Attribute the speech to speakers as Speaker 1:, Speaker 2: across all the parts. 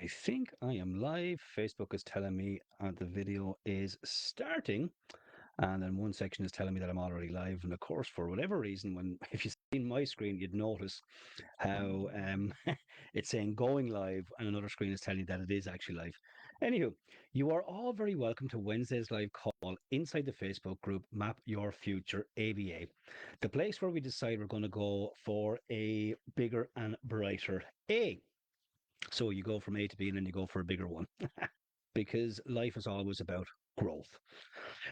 Speaker 1: I think I am live. Facebook is telling me the video is starting, and then one section is telling me that I'm already live. And of course, for whatever reason, when if you've seen my screen, you'd notice how it's saying going live, and another screen is telling you that it is actually live. Anywho, you are all very welcome to Wednesday's live call inside the Facebook group Map Your Future ABA, the place where we decide we're going to go for a bigger and brighter A. So you go from A to B and then you go for a bigger one because life is always about growth.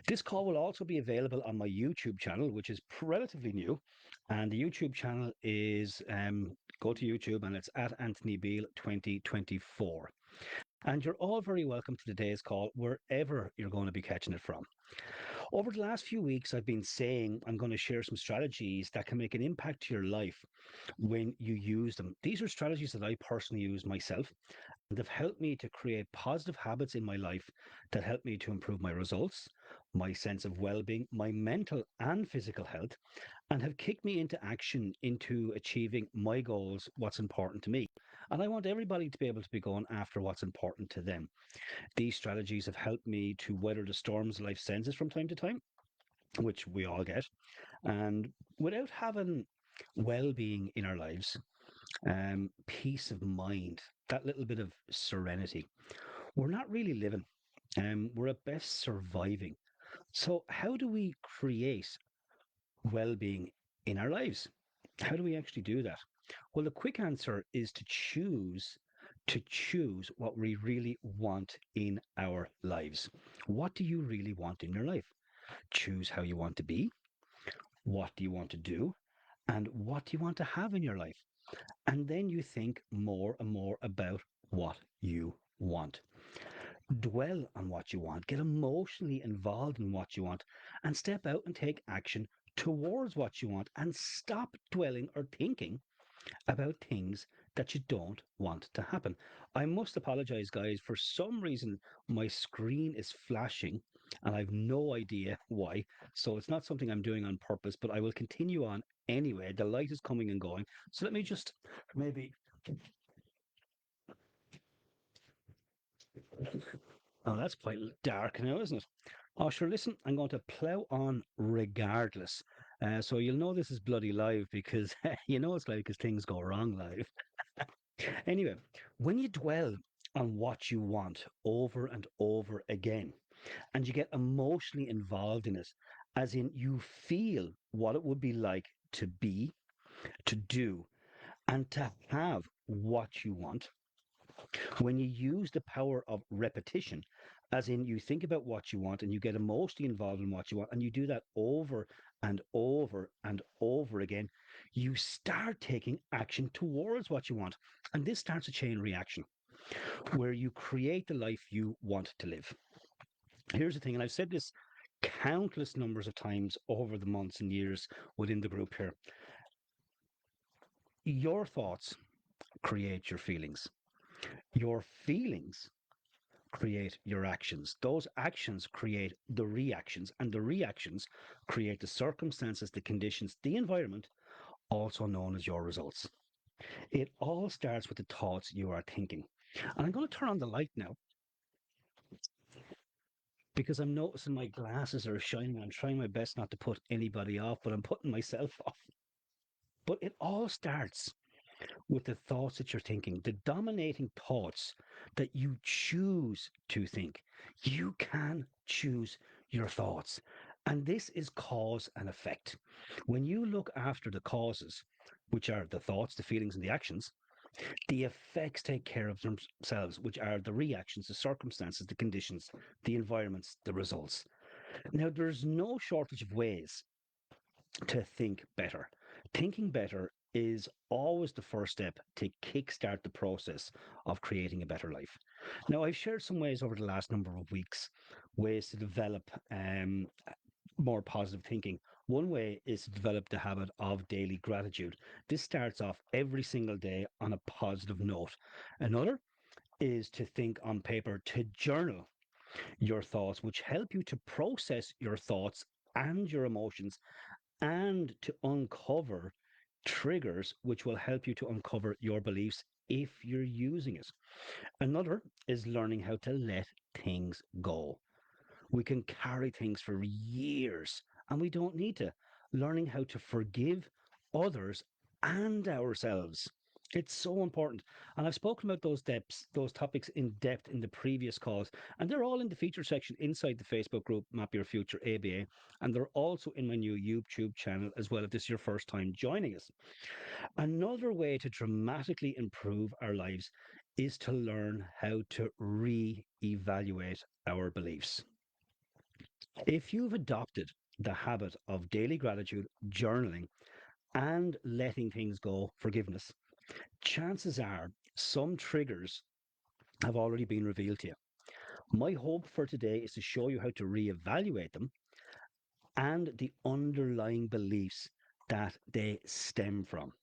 Speaker 1: This call will also be available on my YouTube channel, which is relatively new. And the YouTube channel is go to YouTube and it's at Anthony Beale 2024. And you're all very welcome to today's call, wherever you're going to be catching it from. Over the last few weeks, I've been saying I'm going to share some strategies that can make an impact to your life when you use them. These are strategies that I personally use myself. They've helped me to create positive habits in my life that help me to improve my results, my sense of well being, my mental and physical health, and have kicked me into action into achieving my goals, what's important to me. And I want everybody to be able to be going after what's important to them. These strategies have helped me to weather the storms life sends us from time to time, which we all get. And without having well being in our lives, peace of mind, that little bit of serenity, we're not really living. We're at best surviving. So, how do we create well being in our lives? How do we actually do that? Well, the quick answer is to choose what we really want in our lives. What do you really want in your life? Choose how you want to be, what do you want to do, and what do you want to have in your life? And then you think more and more about what you want. Dwell on what you want, get emotionally involved in what you want, and step out and take action towards what you want and stop dwelling or thinking about things that you don't want to happen. I must apologize, guys. For some reason, my screen is flashing and I've no idea why. So it's not something I'm doing on purpose, but I will continue on anyway. The light is coming and going. So let me just maybe. Oh, that's quite dark now, isn't it? Oh, sure. Listen, I'm going to plow on regardless. So you'll know this is bloody live because you know it's live because things go wrong live. Anyway, when you dwell on what you want over and over again, and you get emotionally involved in it, as in you feel what it would be like to be, to do, and to have what you want, when you use the power of repetition, as in you think about what you want and you get emotionally involved in what you want, and you do that over and over and over again, you start taking action towards what you want. And this starts a chain reaction where you create the life you want to live. Here's the thing, and I've said this countless numbers of times over the months and years within the group here. Your thoughts create your feelings. Your feelings create your actions. Those actions create the reactions, and the reactions create the circumstances, the conditions, the environment, also known as your results. It all starts with the thoughts you are thinking. And I'm going to turn on the light now because I'm noticing my glasses are shining. I'm trying my best not to put anybody off, but I'm putting myself off. But it all starts with the thoughts that you're thinking, the dominating thoughts that you choose to think. You can choose your thoughts. And this is cause and effect. When you look after the causes, which are the thoughts, the feelings, and the actions, the effects take care of themselves, which are the reactions, the circumstances, the conditions, the environments, the results. Now, there's no shortage of ways to think better. Thinking better is always the first step to kickstart the process of creating a better life. Now, I've shared some ways over the last number of weeks, ways to develop more positive thinking. One way is to develop the habit of daily gratitude. This starts off every single day on a positive note. Another is to think on paper, to journal your thoughts, which help you to process your thoughts and your emotions and to uncover triggers which will help you to uncover your beliefs if you're using it. Another is learning how to let things go. We can carry things for years and we don't need to. Learning how to forgive others and ourselves. It's so important. And I've spoken about those topics in depth in the previous calls, and they're all in the feature section inside the Facebook group Map Your Future ABA, and they're also in my new YouTube channel as well if this is your first time joining us. Another way to dramatically improve our lives is to learn how to re-evaluate our beliefs. If you've adopted the habit of daily gratitude, journaling, and letting things go, forgiveness, chances are some triggers have already been revealed to you. My hope for today is to show you how to reevaluate them and the underlying beliefs that they stem from.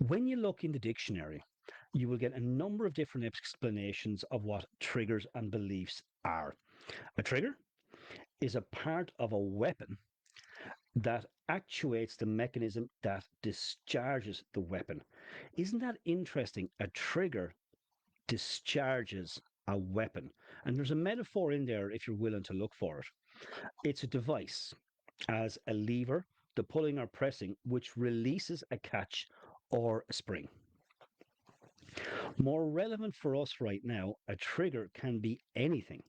Speaker 1: When you look in the dictionary, you will get a number of different explanations of what triggers and beliefs are. A trigger is a part of a weapon that actuates the mechanism that discharges the weapon. Isn't that interesting? A trigger discharges a weapon. And there's a metaphor in there if you're willing to look for it. It's a device as a lever, the pulling or pressing, which releases a catch or a spring. More relevant for us right now, a trigger can be anything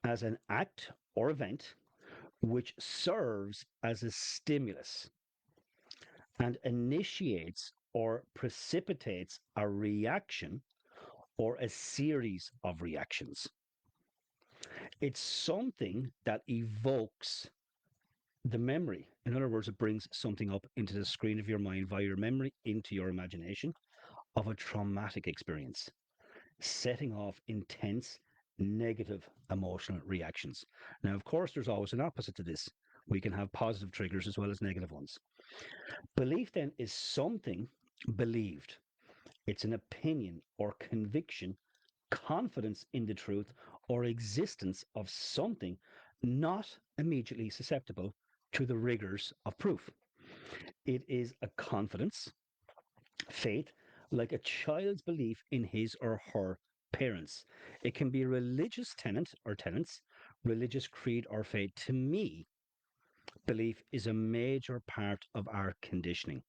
Speaker 1: as an act or event which serves as a stimulus and initiates or precipitates a reaction or a series of reactions. It's something that evokes the memory. In other words, it brings something up into the screen of your mind via your memory into your imagination of a traumatic experience, setting off intense negative emotional reactions. Now, of course, there's always an opposite to this. We can have positive triggers as well as negative ones. Belief then is something believed. It's an opinion or conviction, confidence in the truth, or existence of something not immediately susceptible to the rigors of proof. It is a confidence, faith, like a child's belief in his or her parents. It can be a religious tenet or tenets, religious creed or faith. To me, belief is a major part of our conditioning,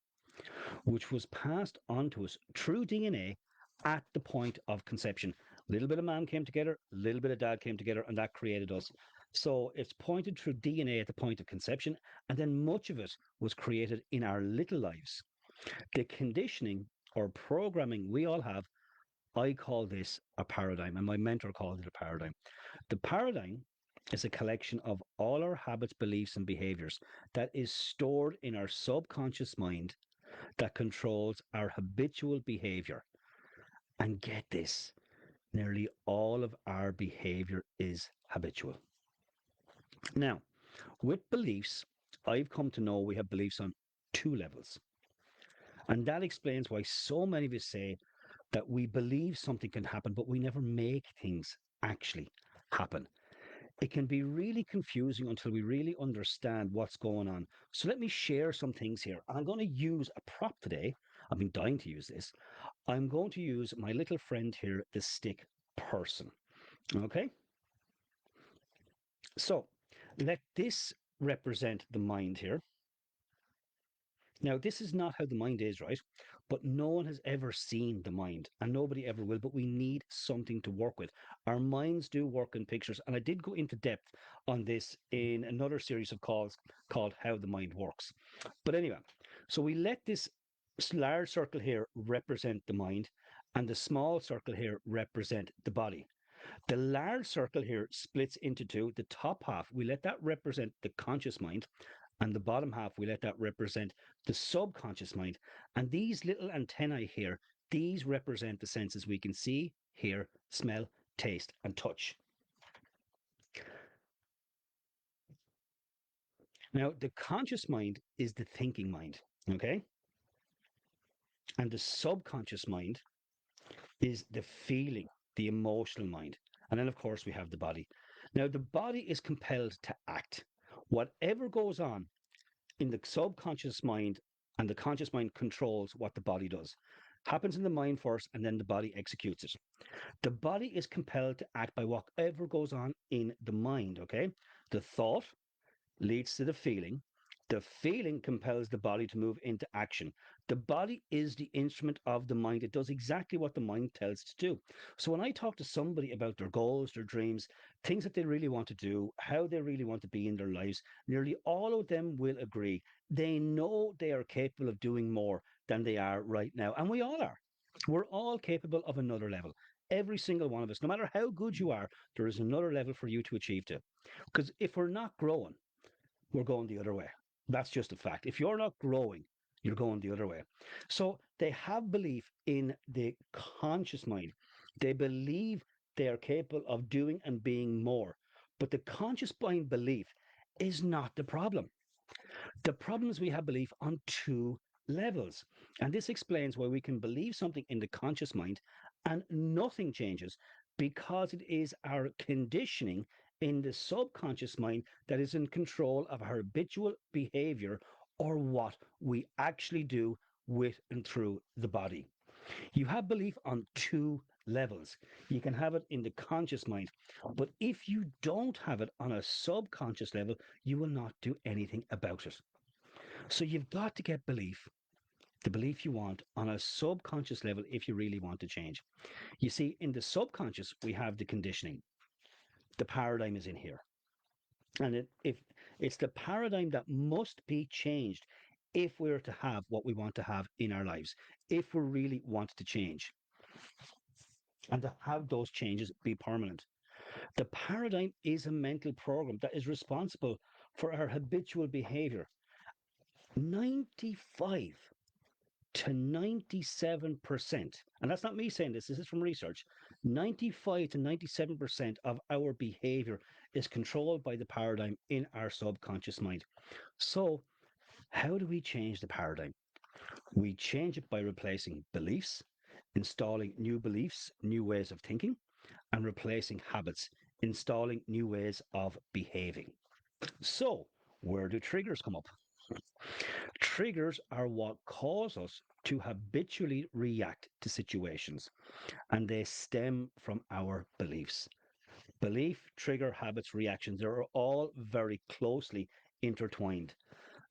Speaker 1: which was passed on to us through DNA at the point of conception. A little bit of man came together, a little bit of dad came together, and that created us. So it's pointed through DNA at the point of conception, and then much of it was created in our little lives. The conditioning or programming we all have, I call this a paradigm, and my mentor called it a paradigm. The paradigm is a collection of all our habits, beliefs, and behaviors that is stored in our subconscious mind that controls our habitual behavior. And get this, nearly all of our behavior is habitual. Now, with beliefs, I've come to know we have beliefs on two levels. And that explains why so many of us say that we believe something can happen, but we never make things actually happen. It can be really confusing until we really understand what's going on. So let me share some things here. I'm going to use a prop today. I've been dying to use this. I'm going to use my little friend here, the stick person. Okay? So let this represent the mind here. Now, this is not how the mind is, right? But no one has ever seen the mind, and nobody ever will. But we need something to work with. Our minds do work in pictures, and I did go into depth on this in another series of calls called How the Mind Works. But anyway, so we let this large circle here represent the mind, and the small circle here represent the body. The large circle here splits into two. The top half, we let that represent the conscious mind, and the bottom half, we let that represent the subconscious mind. And these little antennae here, these represent the senses we can see, hear, smell, taste, and touch. Now, the conscious mind is the thinking mind, okay? And the subconscious mind is the feeling, the emotional mind. And then, of course, we have the body. Now, the body is compelled to act. Whatever goes on in the subconscious mind and the conscious mind controls what the body does. Happens in the mind first, and then the body executes it. The body is compelled to act by whatever goes on in the mind, okay? The thought leads to the feeling. The feeling compels the body to move into action. The body is the instrument of the mind. It does exactly what the mind tells it to do. So when I talk to somebody about their goals, their dreams, things that they really want to do, how they really want to be in their lives, nearly all of them will agree. They know they are capable of doing more than they are right now. And we all are. We're all capable of another level. Every single one of us, no matter how good you are, there is another level for you to achieve to. Because if we're not growing, we're going the other way. That's just a fact. If you're not growing, you're going the other way. So they have belief in the conscious mind. They believe they are capable of doing and being more. But the conscious mind belief is not the problem. The problem is we have belief on two levels. And this explains why we can believe something in the conscious mind and nothing changes because it is our conditioning in the subconscious mind that is in control of our habitual behavior or what we actually do with and through the body. You have belief on two levels. You can have it in the conscious mind, but if you don't have it on a subconscious level, you will not do anything about it. So you've got to get belief, the belief you want, on a subconscious level if you really want to change. You see, in the subconscious, we have the conditioning. The paradigm is in here. And if it's the paradigm that must be changed if we're to have what we want to have in our lives, if we really want to change and to have those changes be permanent. The paradigm is a mental program that is responsible for our habitual behavior. 95 to 97%, and that's not me saying this is from research, 95 to 97% of our behavior is controlled by the paradigm in our subconscious mind. So, how do we change the paradigm? We change it by replacing beliefs, installing new beliefs, new ways of thinking, and replacing habits, installing new ways of behaving. So, where do triggers come up? Triggers are what cause us to habitually react to situations, and they stem from our beliefs. Belief, trigger, habits, reactions, they're all very closely intertwined.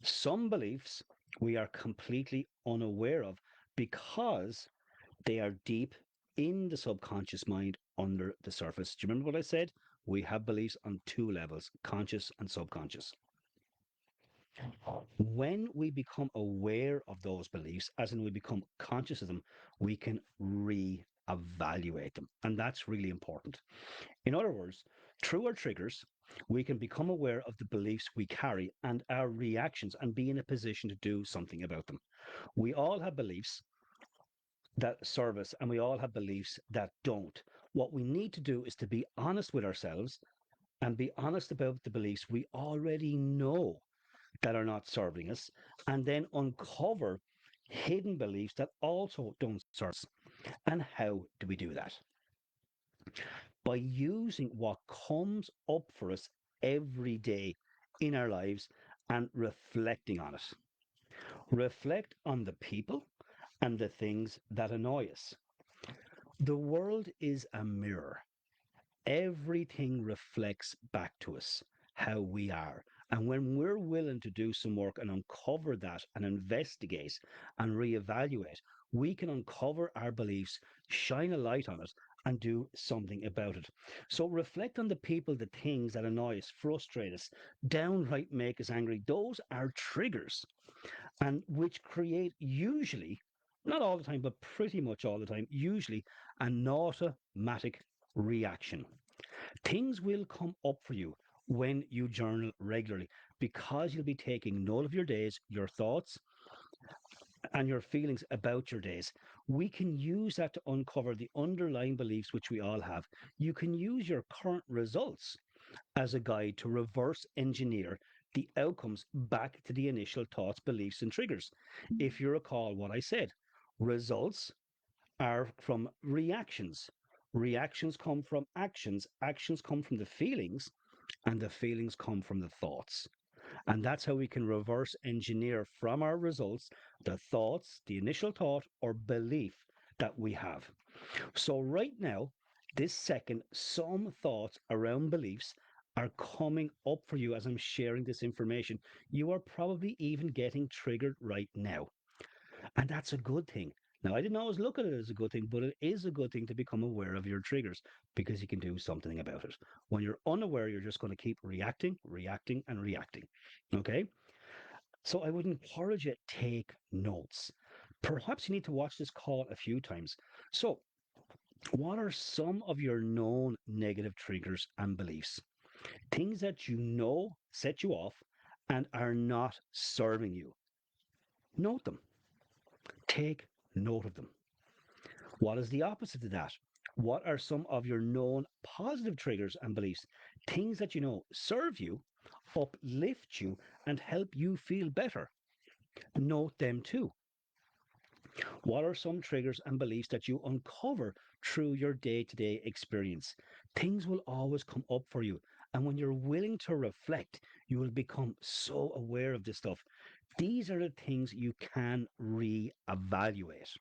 Speaker 1: Some beliefs we are completely unaware of because they are deep in the subconscious mind under the surface. Do you remember what I said? We have beliefs on two levels, conscious and subconscious. When we become aware of those beliefs, as in we become conscious of them, we can re-evaluate them. And that's really important. In other words, through our triggers, we can become aware of the beliefs we carry and our reactions and be in a position to do something about them. We all have beliefs that serve us and we all have beliefs that don't. What we need to do is to be honest with ourselves and be honest about the beliefs we already know that are not serving us, and then uncover hidden beliefs that also don't serve us. And how do we do that? By using what comes up for us every day in our lives and reflecting on it. Reflect on the people and the things that annoy us. The world is a mirror. Everything reflects back to us how we are. And when we're willing to do some work and uncover that and investigate and reevaluate, we can uncover our beliefs, shine a light on it, and do something about it. So reflect on the people, the things that annoy us, frustrate us, downright make us angry. Those are triggers, and which create usually, not all the time, but pretty much all the time, usually an automatic reaction. Things will come up for you when you journal regularly because you'll be taking note of your days, your thoughts, and your feelings about your days. We can use that to uncover the underlying beliefs which we all have. You can use your current results as a guide to reverse engineer the outcomes back to the initial thoughts, beliefs, and triggers. If you recall what I said, results are from reactions. Reactions come from actions. Actions come from the feelings, and the feelings come from the thoughts. And that's how we can reverse engineer from our results the thoughts, the initial thought or belief that we have. So, right now, this second, some thoughts around beliefs are coming up for you as I'm sharing this information. You are probably even getting triggered right now. And that's a good thing. Now, I didn't always look at it as a good thing, but it is a good thing to become aware of your triggers because you can do something about it. When you're unaware, you're just going to keep reacting, reacting, and reacting. Okay? So I would encourage you to take notes. Perhaps you need to watch this call a few times. So, what are some of your known negative triggers and beliefs? Things that you know set you off and are not serving you. Note them. Take note of them. What is the opposite of that? What are some of your known positive triggers and beliefs? Things that you know serve you, uplift you, and help you feel better. Note them too. What are some triggers and beliefs that you uncover through your day to day experience? Things will always come up for you. And when you're willing to reflect, you will become so aware of this stuff. These are the things you can re-evaluate.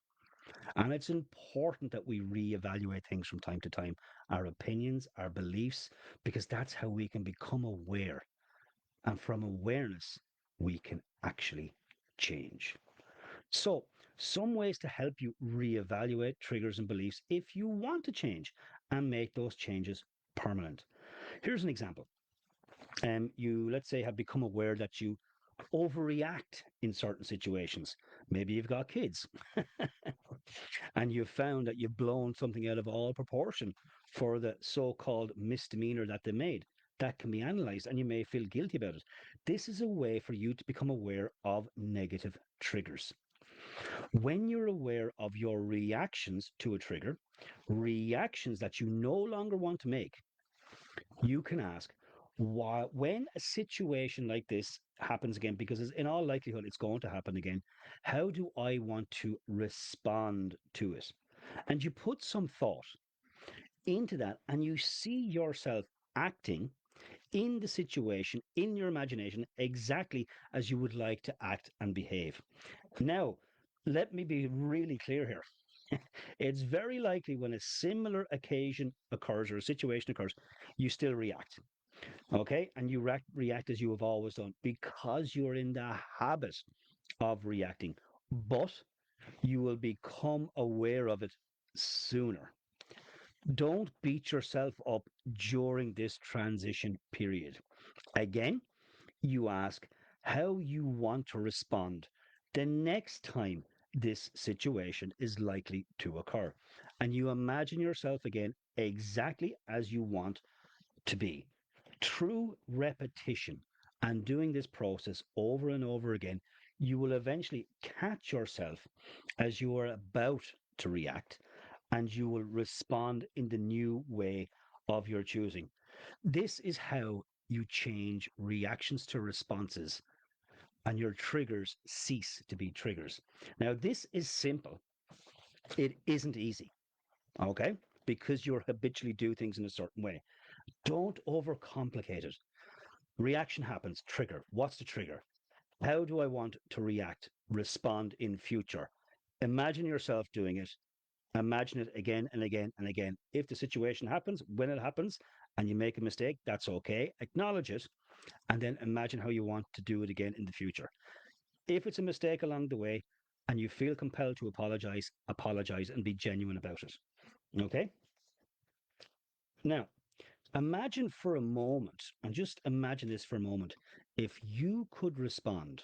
Speaker 1: And it's important that we re-evaluate things from time to time, our opinions, our beliefs, because that's how we can become aware. And from awareness, we can actually change. So, some ways to help you reevaluate triggers and beliefs if you want to change and make those changes permanent. Here's an example. You, let's say, have become aware that you overreact in certain situations. Maybe you've got kids and you've found that you've blown something out of all proportion for the so called misdemeanor that they made. That can be analyzed and you may feel guilty about it. This is a way for you to become aware of negative triggers. When you're aware of your reactions to a trigger, reactions that you no longer want to make, you can ask, why, when a situation like this happens again, because in all likelihood it's going to happen again, how do I want to respond to it? And you put some thought into that and you see yourself acting in the situation, in your imagination, exactly as you would like to act and behave. Now, let me be really clear here. It's very likely when a similar occasion occurs or a situation occurs, you still react. Okay. And you react as you have always done because you're in the habit of reacting. But you will become aware of it sooner. Don't beat yourself up during this transition period. Again, you ask how you want to respond the next time this situation is likely to occur. And you imagine yourself again exactly as you want to be. Through repetition and doing this process over and over again, you will eventually catch yourself as you are about to react and you will respond in the new way of your choosing. This is how you change reactions to responses and your triggers cease to be triggers. Now, this is simple. It isn't easy, okay? Because you habitually do things in a certain way. Don't overcomplicate it. Reaction happens, trigger. What's the trigger? How do I want to react, respond in future? Imagine yourself doing it. Imagine it again and again and again. If the situation happens, when it happens, and you make a mistake, that's okay. Acknowledge it and then imagine how you want to do it again in the future. If it's a mistake along the way and you feel compelled to apologize, apologize and be genuine about it. Okay? Now, imagine for a moment, and just imagine this for a moment, if you could respond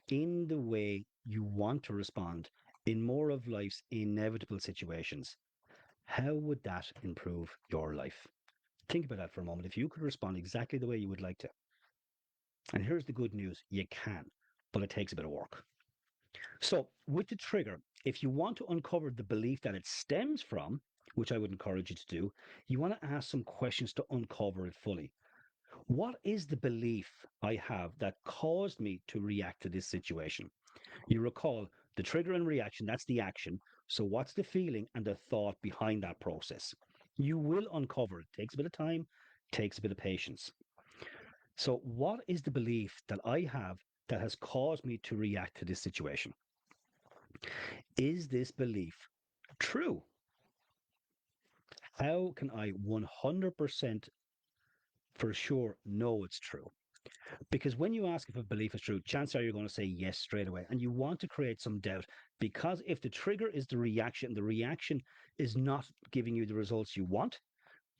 Speaker 1: in the way you want to respond in more of life's inevitable situations, how would that improve your life? Think about that for a moment. If you could respond exactly the way you would like to. And here's the good news you can, but it takes a bit of work. So, with the trigger, if you want to uncover the belief that it stems from, which I would encourage you to do, you want to ask some questions to uncover it fully. What is the belief I have that caused me to react to this situation? You recall the trigger and reaction, that's the action. So, what's the feeling and the thought behind that process? You will uncover it. Takes a bit of time, takes a bit of patience. So, what is the belief that I have that has caused me to react to this situation? Is this belief true? How can I 100% for sure know it's true? Because when you ask if a belief is true, chances are you're going to say yes straight away. And you want to create some doubt because if the trigger is the reaction is not giving you the results you want,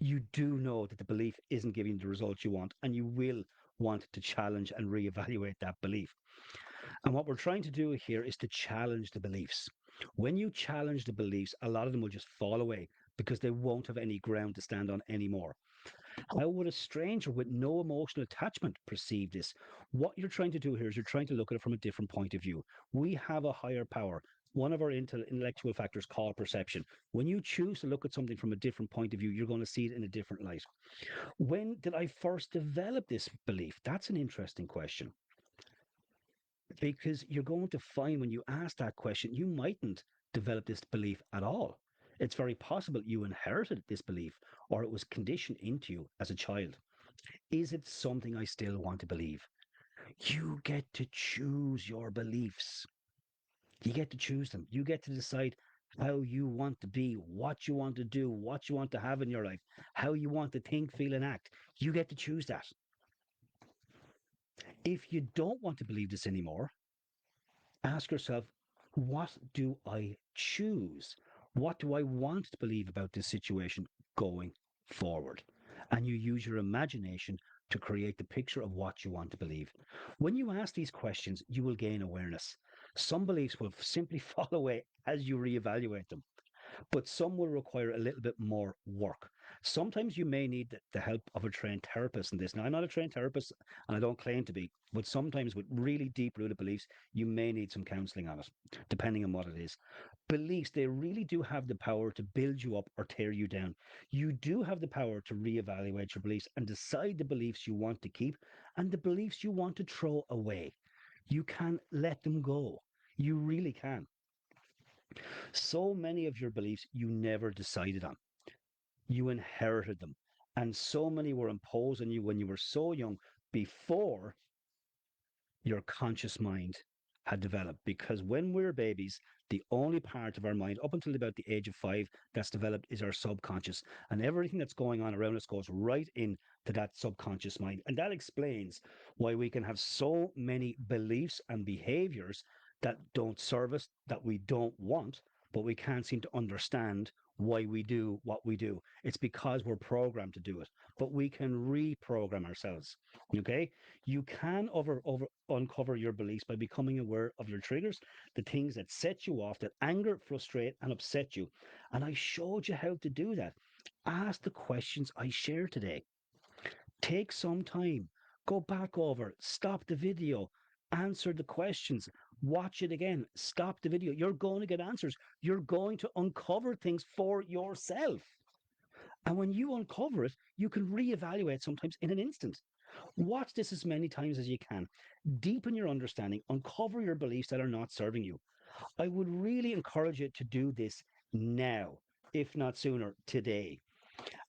Speaker 1: you do know that the belief isn't giving you the results you want, and you will want to challenge and reevaluate that belief. And what we're trying to do here is to challenge the beliefs. When you challenge the beliefs, a lot of them will just fall away because they won't have any ground to stand on anymore. How would a stranger with no emotional attachment perceive this? What you're trying to do here is you're trying to look at it from a different point of view. We have a higher power. One of our intellectual factors called perception. When you choose to look at something from a different point of view, you're going to see it in a different light. When did I first develop this belief? That's an interesting question because you're going to find when you ask that question, you mightn't develop this belief at all. It's very possible you inherited this belief or it was conditioned into you as a child. Is it something I still want to believe? You get to choose your beliefs. You get to choose them. You get to decide how you want to be, what you want to do, what you want to have in your life, how you want to think, feel, and act. You get to choose that. If you don't want to believe this anymore, ask yourself, what do I choose? What do I want to believe about this situation going forward? And you use your imagination to create the picture of what you want to believe. When you ask these questions, you will gain awareness. Some beliefs will simply fall away as you reevaluate them, but some will require a little bit more work. Sometimes you may need the help of a trained therapist in this. Now, I'm not a trained therapist and I don't claim to be, but sometimes with really deep rooted beliefs, you may need some counseling on it, depending on what it is. Beliefs, they really do have the power to build you up or tear you down. You do have the power to reevaluate your beliefs and decide the beliefs you want to keep and the beliefs you want to throw away. You can let them go. You really can. So many of your beliefs you never decided on. You inherited them. And so many were imposed on you when you were so young before your conscious mind had developed. Because when we're babies, the only part of our mind up until about the age of 5 that's developed is our subconscious. And everything that's going on around us goes right into that subconscious mind. And that explains why we can have so many beliefs and behaviors that don't serve us, that we don't want, but we can't seem to understand why we do what we do. It's because we're programmed to do it, but we can reprogram ourselves. Okay, you can uncover your beliefs by becoming aware of your triggers, the things that set you off, that anger, frustrate, and upset you. And I showed you how to do that. Ask the questions I shared today. Take some time, go back over, stop the video, answer the questions, watch it again, stop the video. You're going to get answers. You're going to uncover things for yourself. And when you uncover it, you can reevaluate sometimes in an instant. Watch this as many times as you can. Deepen your understanding, uncover your beliefs that are not serving you. I would really encourage you to do this now, if not sooner, today.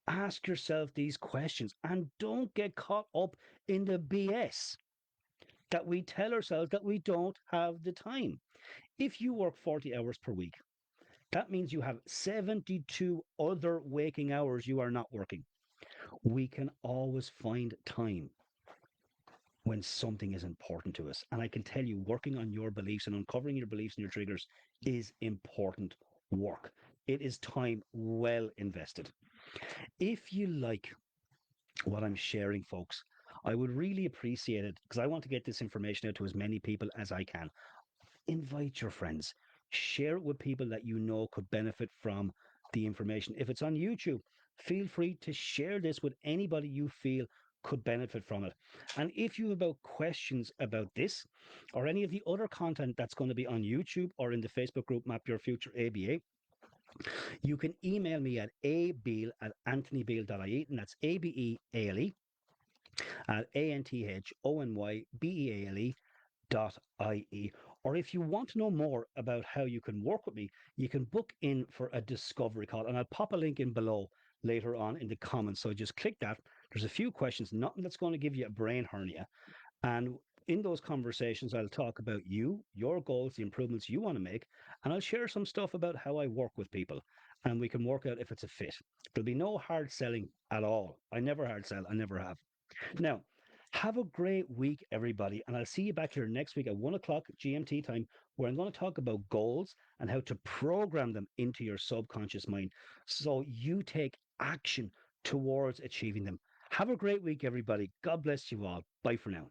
Speaker 1: Ask yourself these questions and don't get caught up in the BS that we tell ourselves that we don't have the time. If you work 40 hours per week, that means you have 72 other waking hours you are not working. We can always find time when something is important to us. And I can tell you, working on your beliefs and uncovering your beliefs and your triggers is important work. It is time well invested. If you like what I'm sharing, folks, I would really appreciate it because I want to get this information out to as many people as I can. Invite your friends, share it with people that you know could benefit from the information. If it's on YouTube, feel free to share this with anybody you feel could benefit from it. And if you have about questions about this or any of the other content that's going to be on YouTube or in the Facebook group Map Your Future ABA, you can email me at abeale@anthonybeale.ie, and that's ABEALE at ANTHONYBEALE.ie. Or if you want to know more about how you can work with me, you can book in for a discovery call, and I'll pop a link in below later on in the comments. So just click that. There's a few questions, nothing that's going to give you a brain hernia. And in those conversations, I'll talk about you, your goals, the improvements you want to make, and I'll share some stuff about how I work with people. And we can work out if it's a fit. There'll be no hard selling at all. I never hard sell, I never have. Now, have a great week, everybody. And I'll see you back here next week at 1 o'clock GMT time, where I'm going to talk about goals and how to program them into your subconscious mind so you take action towards achieving them. Have a great week, everybody. God bless you all. Bye for now.